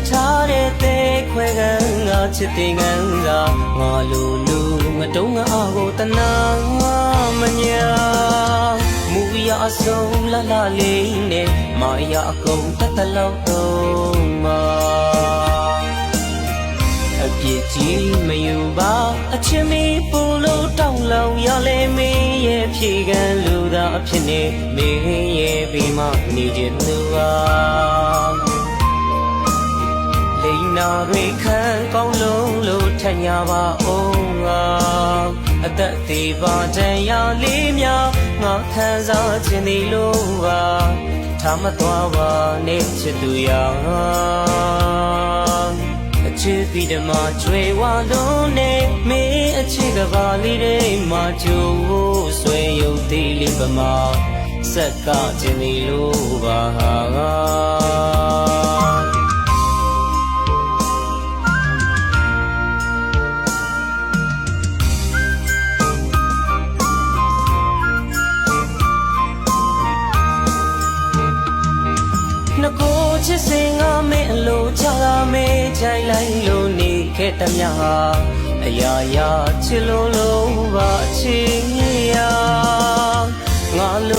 ထားတဲ့သေးခွဲကန်ငါချစ်တဲ့ငန်းသာငါလိုလူငါတုံးငါအားကိုတနာငါမညာမူရအစုံလာလာလေးနဲ့မာရအကုန်တတ်လောက်တော့မှာအပြစ်ကြီးမယူပါအချင်းမီပူလို့တောင်းလောင်ရလဲမင်းရဲ့ဖြေကန်းလူသာအဖြစ်နဲ့မင်းရဲ့ပြီးမှနေချင်သူပါလိန်နာတွေခံကောင်းလုံးလို့ထညာပါအောင်ငါအသက်သေးပါတန်ရာလေးများငါခံစားခြင်းဒီလိုပါထားမသွားပါနဲ့ချစ်သူရာအချစ်ပြီးတမကျွေဝါလုံးနဲ့မင်းအချစ်ကပါလေးတွေမှာကြိုးဆွဲရုပ်သေးလေးပမာဆက်ကခြင်းဒီလိုပါနှကိုချစ်စင်ငါမင်းအလိုချလာမေးချိုင်လိုက်လို့နေခဲ့တမျှအရာရာချစ်လို့ပါအချင်းရာ